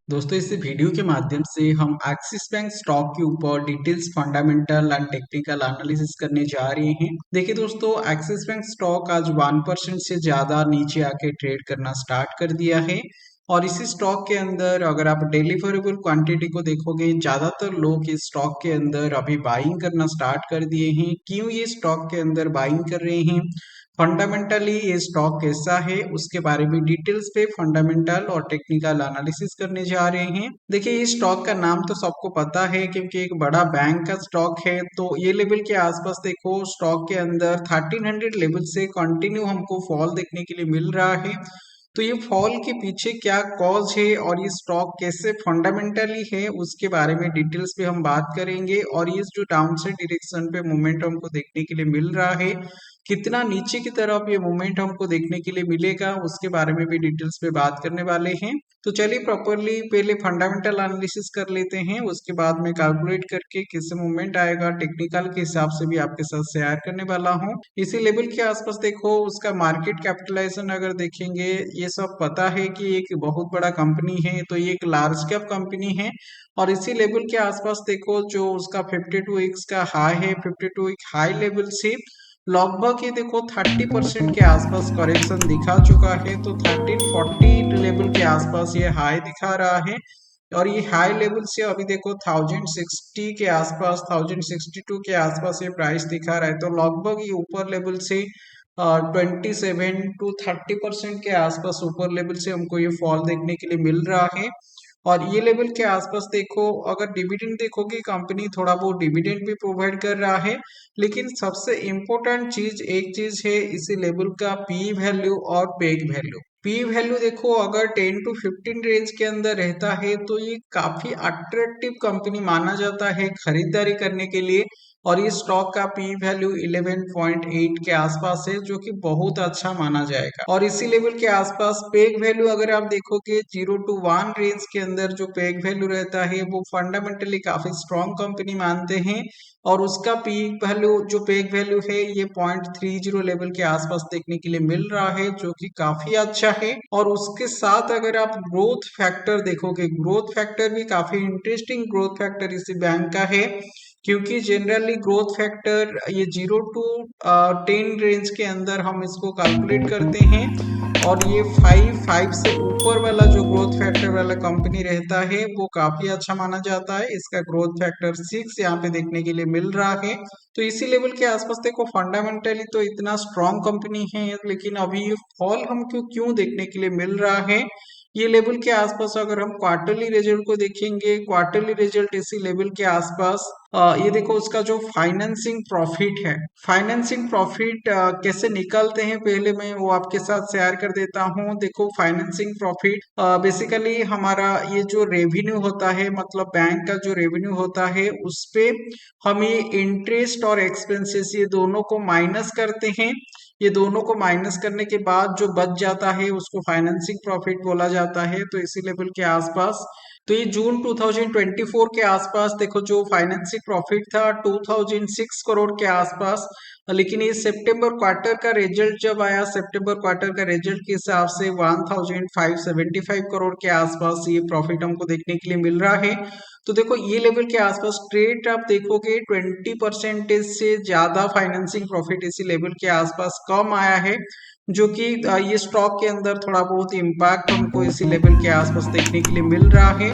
दोस्तों इस वीडियो के माध्यम से हम एक्सिस बैंक स्टॉक के ऊपर details fundamental and technical analysis करने जा रहे हैं। देखिए दोस्तों, एक्सिस बैंक स्टॉक आज 1% से ज्यादा नीचे आके ट्रेड करना स्टार्ट कर दिया है और इसी स्टॉक के अंदर अगर आप डिलीवरेबल क्वांटिटी को देखोगे, ज्यादातर लोग इस स्टॉक के अंदर अभी बाइंग करना स्टार्ट कर दिए हैं। क्यों ये स्टॉक के अंदर बाइंग कर रहे हैं, फंडामेंटली ये स्टॉक कैसा है, उसके बारे में डिटेल्स पे फंडामेंटल और टेक्निकल एनालिसिस करने जा रहे हैं। देखिए ये स्टॉक का नाम तो सबको पता है क्योंकि एक बड़ा बैंक का स्टॉक है। तो ये लेवल के आसपास देखो, स्टॉक के अंदर 1300 लेवल से कंटिन्यू हमको फॉल देखने के लिए मिल रहा है। तो ये फॉल के पीछे क्या कॉज है और ये स्टॉक कैसे फंडामेंटली है, उसके बारे में डिटेल्स पे हम बात करेंगे। और ये जो डाउन साइड डायरेक्शन पे मूवमेंट हमको देखने के लिए मिल रहा है, कितना नीचे की तरफ ये मूवमेंट हमको देखने के लिए मिलेगा, उसके बारे में भी डिटेल्स पे बात करने वाले हैं। तो चलिए प्रॉपरली पहले फंडामेंटल एनालिसिस कर लेते हैं, उसके बाद में कैलकुलेट करके किससे मूवमेंट आएगा टेक्निकल के हिसाब से भी आपके साथ शेयर करने वाला हूँ। इसी लेवल के आसपास देखो, उसका मार्केट कैपिटलाइजेशन अगर देखेंगे, ये सब पता है कि एक बहुत बड़ा कंपनी है, तो ये एक लार्ज कैप कंपनी है। और इसी लेवल के आसपास देखो, जो उसका 52 वीक्स का हाई है, 52 वीक हाई लेवल से लगभग ये देखो 30% के आसपास करेक्शन दिखा चुका है। तो 1340 लेवल के आसपास ये हाई दिखा रहा है और ये हाई लेवल से अभी देखो 1060 के आसपास, 1062 के आसपास ये प्राइस दिखा रहा है। तो लगभग ये ऊपर लेवल से 27 to 30% के आसपास ऊपर लेवल से हमको ये फॉल देखने के लिए मिल रहा है। और ये लेवल के आसपास देखो, अगर डिविडेंड देखोगे, कंपनी थोड़ा बहुत डिविडेंड भी प्रोवाइड कर रहा है। लेकिन सबसे इम्पोर्टेंट चीज एक चीज है इसी लेवल का, पी वैल्यू और पेग वैल्यू। पी वैल्यू देखो, अगर 10 to 15 रेंज के अंदर रहता है तो ये काफी अट्रैक्टिव कंपनी माना जाता है खरीदारी करने के लिए। और ये स्टॉक का पी वैल्यू 11.8 के आसपास है, जो कि बहुत अच्छा माना जाएगा। और इसी लेवल के आसपास पेग वैल्यू अगर आप देखोगे, 0 to 1 रेंज के अंदर जो पेग वैल्यू रहता है वो फंडामेंटली काफी स्ट्रॉन्ग कंपनी मानते हैं। और उसका पीक वैल्यू जो पेग वैल्यू है ये 0.30 लेवल के आसपास देखने के लिए मिल रहा है, जो कि काफी अच्छा है। और उसके साथ अगर आप ग्रोथ फैक्टर देखोगे, ग्रोथ फैक्टर भी काफी इंटरेस्टिंग ग्रोथ फैक्टर इसी बैंक का है। क्योंकि जनरली ग्रोथ फैक्टर ये 0 to 10 रेंज के अंदर हम इसको कैलकुलेट करते हैं। और ये 5 से ऊपर वाला जो ग्रोथ फैक्टर वाला कंपनी रहता है वो काफी अच्छा माना जाता है। इसका ग्रोथ फैक्टर 6 यहाँ पे देखने के लिए मिल रहा है। तो इसी लेवल के आसपास देखो, फंडामेंटली तो इतना स्ट्रॉन्ग कंपनी है, लेकिन अभी ये फॉल हमको क्यों देखने के लिए मिल रहा है। ये लेवल के आसपास अगर हम क्वार्टरली रिजल्ट को देखेंगे, क्वार्टरली रिजल्ट इसी लेवल के आसपास, ये देखो उसका जो फाइनेंसिंग प्रॉफिट है, फाइनेंसिंग प्रॉफिट कैसे निकलते हैं पहले मैं वो आपके साथ शेयर कर देता हूँ। देखो फाइनेंसिंग प्रॉफिट बेसिकली हमारा ये जो रेवेन्यू होता है, मतलब बैंक का जो रेवेन्यू होता है उस पे हम ये इंटरेस्ट और एक्सपेंसेस ये दोनों को माइनस करते हैं। ये दोनों को माइनस करने के बाद जो बच जाता है उसको फाइनेंसिंग प्रॉफिट बोला जाता है। तो इसी लेवल के आसपास, तो ये जून 2024 के आसपास देखो जो फाइनेंसिंग प्रॉफिट था 2006 करोड़ के आसपास। लेकिन ये सितंबर क्वार्टर का रिजल्ट जब आया, सितंबर क्वार्टर का रिजल्ट के हिसाब से 1575 करोड़ के आसपास ये प्रॉफिट हमको देखने के लिए मिल रहा है। तो देखो ये लेवल के आसपास ट्रेड आप देखोगे 20% से ज्यादा फाइनेंसिंग प्रॉफिट इसी लेवल के आसपास कम आया है, जो कि ये स्टॉक के अंदर थोड़ा बहुत इम्पैक्ट हमको इसी लेवल के आसपास देखने के लिए मिल रहा है।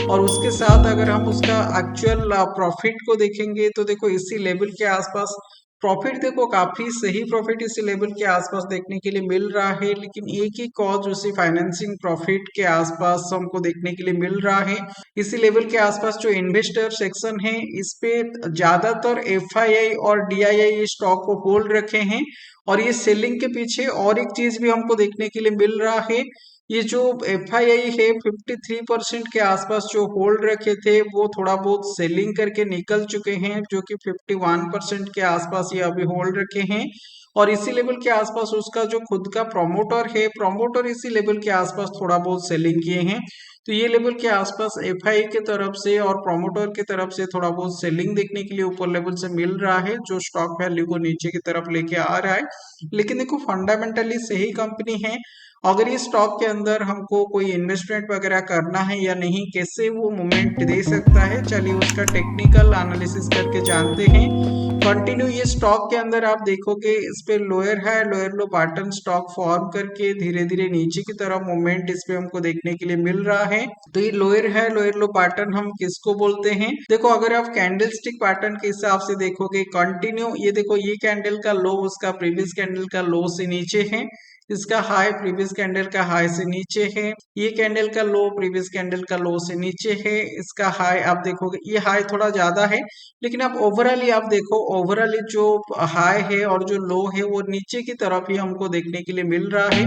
और उसके साथ अगर हम उसका एक्चुअल प्रॉफिट को देखेंगे तो देखो इसी लेवल के आसपास प्रॉफिट देखो काफी सही प्रॉफिट इसी लेवल के आसपास देखने के लिए मिल रहा है। लेकिन एक ही कॉज उसी फाइनेंसिंग प्रॉफिट के आसपास हमको देखने के लिए मिल रहा है। इसी लेवल के आसपास जो इन्वेस्टर सेक्शन है इस पे ज्यादातर एफआईआई और डीआईआई स्टॉक को होल्ड रखे हैं। और ये सेलिंग के पीछे और एक चीज भी हमको देखने के लिए मिल रहा है, ये जो एफआईआई है 53% के आसपास जो होल्ड रखे थे वो थोड़ा बहुत सेलिंग करके निकल चुके हैं, जो कि 51% के आसपास ये अभी होल्ड रखे हैं। और इसी लेवल के आसपास उसका जो खुद का प्रोमोटर है, प्रोमोटर इसी लेवल के आसपास थोड़ा बहुत सेलिंग किए हैं। तो ये लेवल के आसपास एफआई के तरफ से और प्रोमोटर की तरफ से थोड़ा बहुत सेलिंग देखने के लिए ऊपर लेवल से मिल रहा है, जो स्टॉक वैल्यू को नीचे की तरफ लेके आ रहा है। लेकिन देखो फंडामेंटली सही कंपनी है। अगर ये स्टॉक के अंदर हमको कोई इन्वेस्टमेंट वगैरह करना है या नहीं, कैसे वो मूवमेंट दे सकता है, चलिए उसका टेक्निकल एनालिसिस करके जानते हैं। कंटिन्यू ये स्टॉक के अंदर आप देखोगे इस पे लोअर है, लोअर लो बॉटम स्टॉक फॉर्म करके धीरे धीरे नीचे की तरफ मूवमेंट इस पे हमको देखने के लिए मिल रहा है। तो ये लोअर है, लोअर लो पैटर्न हम किसको बोलते हैं? देखो अगर आप कैंडल स्टिक पैटर्न के हिसाब से देखोगे कंटिन्यू, ये देखो ये कैंडल का लो उसका प्रीवियस कैंडल का लो से नीचे है, इसका हाई प्रीवियस कैंडल का हाई से नीचे है, ये कैंडल का लो प्रीवियस कैंडल का लो से नीचे है, इसका हाई आप देखोगे ये हाई थोड़ा ज्यादा है, लेकिन आप ओवरऑली आप देखो ओवरऑली जो हाई है और जो लो है वो नीचे की तरफ ही हमको देखने के लिए मिल रहा है।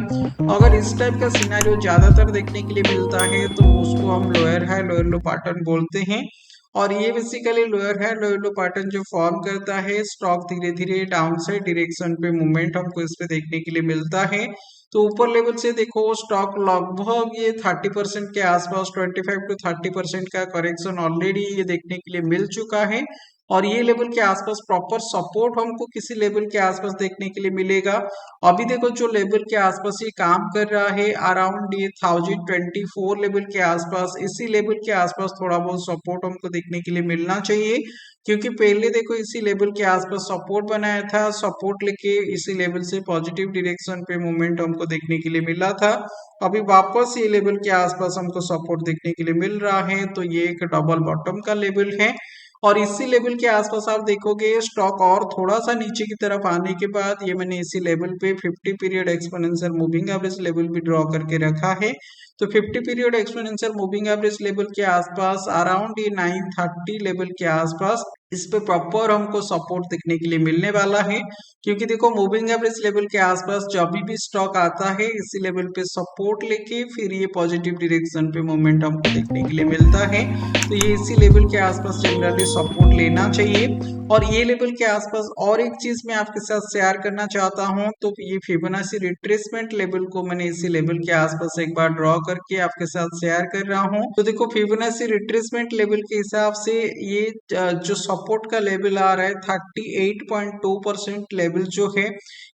अगर इस टाइप का सिनेरियो ज्यादातर देखने के लिए मिलता है तो उसको हम लोअर हाई लोअर लो पैटर्न बोलते हैं। और ये बेसिकली लोअर है लोअर लो पैटर्न जो फॉर्म करता है, स्टॉक धीरे धीरे डाउन साइड डायरेक्शन पे मूवमेंट हमको इस पे देखने के लिए मिलता है। तो ऊपर लेवल से देखो स्टॉक लगभग ये 30% के आसपास 25 to 30% का करेक्शन ऑलरेडी ये देखने के लिए मिल चुका है। और ये लेवल के आसपास प्रॉपर सपोर्ट हमको किसी लेवल के आसपास देखने के लिए मिलेगा। अभी देखो जो लेवल के आसपास ये काम कर रहा है अराउंड ये 1024 लेवल के आसपास, इसी लेवल के आसपास थोड़ा बहुत सपोर्ट हमको देखने के लिए मिलना चाहिए। क्योंकि पहले देखो इसी लेवल के आसपास सपोर्ट बनाया था, सपोर्ट लेके इसी लेवल से पॉजिटिव डायरेक्शन पे मूवमेंट हमको देखने के लिए मिला था। अभी वापस ये लेवल के आसपास हमको सपोर्ट देखने के लिए मिल रहा है, तो ये एक डबल बॉटम का लेवल है। और इसी लेवल के आसपास आप देखोगे स्टॉक और थोड़ा सा नीचे की तरफ आने के बाद ये मैंने इसी लेवल पे 50 period exponential moving average level भी ड्रॉ करके रखा है। तो 50 period exponential moving average level के आसपास अराउंड ये 930 लेवल के आसपास इस पे प्रॉपर हमको सपोर्ट देखने के लिए मिलने वाला है। क्योंकि देखो मूविंग एवरेज लेवल के आसपास जब भी स्टॉक आता है इसी लेवल पे सपोर्ट लेके फिर ये पॉजिटिव डायरेक्शन पे मूवमेंट हमको देखने के लिए मिलता है। तो ये इसी लेवल के आसपास जनरली सपोर्ट लेना चाहिए। और ये लेवल के आसपास और एक चीज मैं आपके साथ शेयर करना चाहता हूँ, तो ये फिबोनाची रिट्रेसमेंट लेवल को मैंने इसी लेवल के आसपास एक बार ड्रॉ करके आपके साथ शेयर कर रहा हूँ। तो देखो फिबोनाची रिट्रेसमेंट लेवल के हिसाब से ये जो सपोर्ट का लेवल आ रहा है 38.2% लेवल जो है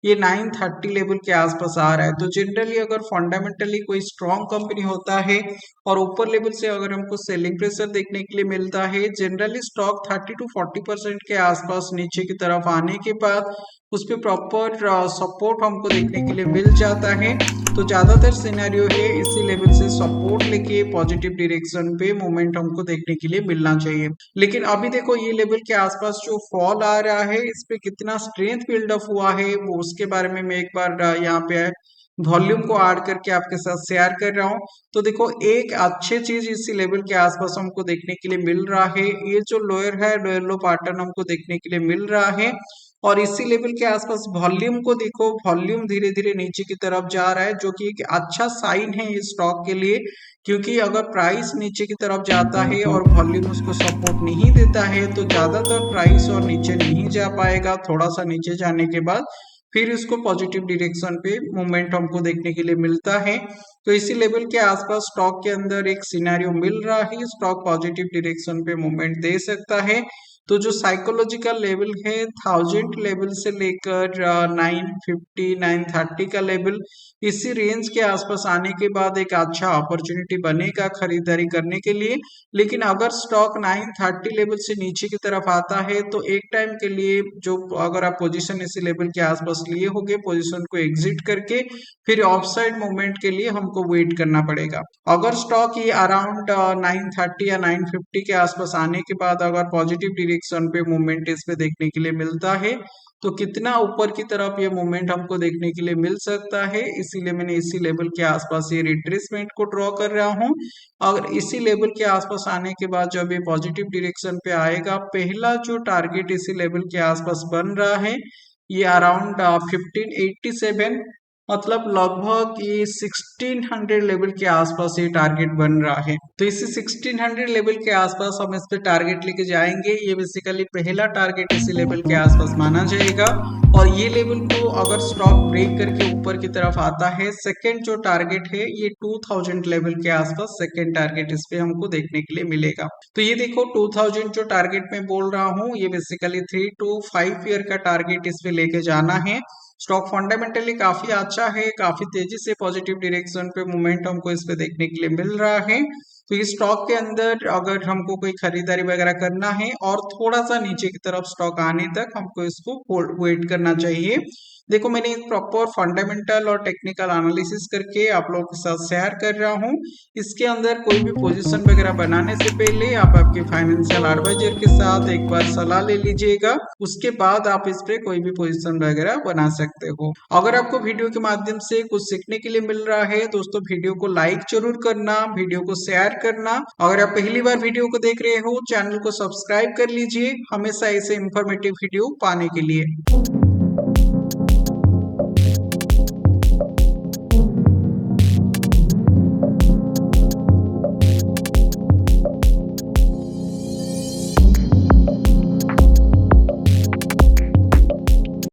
ये 930 लेवल के आसपास आ रहा है। तो जनरली अगर फंडामेंटली कोई स्ट्रॉन्ग कंपनी होता है और ऊपर लेवल से अगर हमको सेलिंग प्रेशर देखने के लिए मिलता है, जनरली स्टॉक 30 to 40% के आसपास नीचे की तरफ आने के बाद उस पर प्रॉपर सपोर्ट हमको देखने के लिए मिल जाता है। तो ज्यादातर सिनेरियो है इसी लेवल से सपोर्ट लेके पॉजिटिव डायरेक्शन पे मूवमेंट हमको देखने के लिए मिलना चाहिए। लेकिन अभी देखो ये लेवल के आसपास जो फॉल आ रहा है इस पे कितना स्ट्रेंथ बिल्डअप हुआ है वो उसके बारे में मैं एक बार यहाँ पे वॉल्यूम को ऐड करके आपके साथ शेयर कर रहा हूँ। तो देखो एक अच्छी चीज इसी लेवल के आसपास हमको देखने के लिए मिल रहा है, ये जो लोअर है लोअर लो पैटर्न हमको देखने के लिए मिल रहा है। और इसी लेवल के आसपास वॉल्यूम को देखो, वॉल्यूम धीरे धीरे नीचे की तरफ जा रहा है, जो कि एक अच्छा साइन है इस स्टॉक के लिए। क्योंकि अगर प्राइस नीचे की तरफ जाता है और वॉल्यूम उसको सपोर्ट नहीं देता है तो ज्यादातर प्राइस और नीचे नहीं जा पाएगा, थोड़ा सा नीचे जाने के बाद फिर इसको पॉजिटिव डायरेक्शन पे मूवमेंट हमको देखने के लिए मिलता है। तो इसी लेवल के आसपास स्टॉक के अंदर एक सिनेरियो मिल रहा है, स्टॉक पॉजिटिव डायरेक्शन पे मूवमेंट दे सकता है। तो जो साइकोलॉजिकल लेवल है 1000 लेवल से लेकर 950 930 का लेवल, इसी रेंज के आसपास आने के बाद एक अच्छा अपॉर्चुनिटी बनेगा खरीदारी करने के लिए। लेकिन अगर स्टॉक 930 लेवल से नीचे की तरफ आता है तो एक टाइम के लिए जो अगर आप पोजीशन इसी लेवल के आसपास लिए होंगे पोजीशन को एग्जिट करके फिर ऑफ साइड मूवमेंट के लिए हमको वेट करना पड़ेगा। अगर स्टॉक ये अराउंड 930 या 950 के आसपास आने के बाद अगर पॉजिटिव डायरेक्शन पे मूवमेंट इस पे देखने के लिए मिलता है तो कितना ऊपर की तरफ ये मूवमेंट हमको देखने के लिए मिल सकता है, इसीलिए मैंने इसी लेवल के आसपास ये रिट्रेसमेंट को ड्रॉ कर रहा हूँ। अगर इसी लेवल के आसपास आने के बाद जब ये पॉजिटिव डायरेक्शन पे आएगा, पहला जो टारगेट इसी लेवल के आसपास बन रहा है ये अराउंड 1587 मतलब लगभग ये 1600 लेवल के आसपास ये टारगेट बन रहा है। तो इसी 1600 लेवल के आसपास हम इस पे टारगेट लेके जाएंगे। ये बेसिकली पहला टारगेट इसी लेवल के आसपास माना जाएगा और ये लेवल को अगर स्टॉक ब्रेक करके ऊपर की तरफ आता है, सेकंड जो टारगेट है ये 2000 लेवल के आसपास सेकंड टारगेट इस पे हमको देखने के लिए मिलेगा। तो ये देखो 2000 जो टारगेट मैं बोल रहा हूँ ये बेसिकली 3 to 5 ईयर का टारगेट इस पे लेके जाना है। स्टॉक फंडामेंटली काफी अच्छा है, काफी तेजी से पॉजिटिव डायरेक्शन पे मूवमेंट हमको इस पे देखने के लिए मिल रहा है। तो इस स्टॉक के अंदर अगर हमको कोई खरीदारी वगैरह करना है और थोड़ा सा नीचे की तरफ स्टॉक आने तक हमको इसको वेट करना चाहिए। देखो मैंने एक प्रॉपर फंडामेंटल और टेक्निकल एनालिसिस करके आप लोगों के साथ शेयर कर रहा हूँ। इसके अंदर कोई भी पोजीशन वगैरह बनाने से पहले आप आपके फाइनेंशियल एडवाइजर के साथ एक बार सलाह ले लीजिएगा, उसके बाद आप इस पे कोई भी पोजीशन वगैरह बना सकते हो। अगर आपको वीडियो के माध्यम से कुछ सीखने के लिए मिल रहा है दोस्तों, वीडियो को लाइक जरूर करना, वीडियो को शेयर करना। अगर आप पहली बार वीडियो को देख रहे हो चैनल को सब्सक्राइब कर लीजिए हमेशा ऐसे इंफॉर्मेटिव वीडियो पाने के लिए।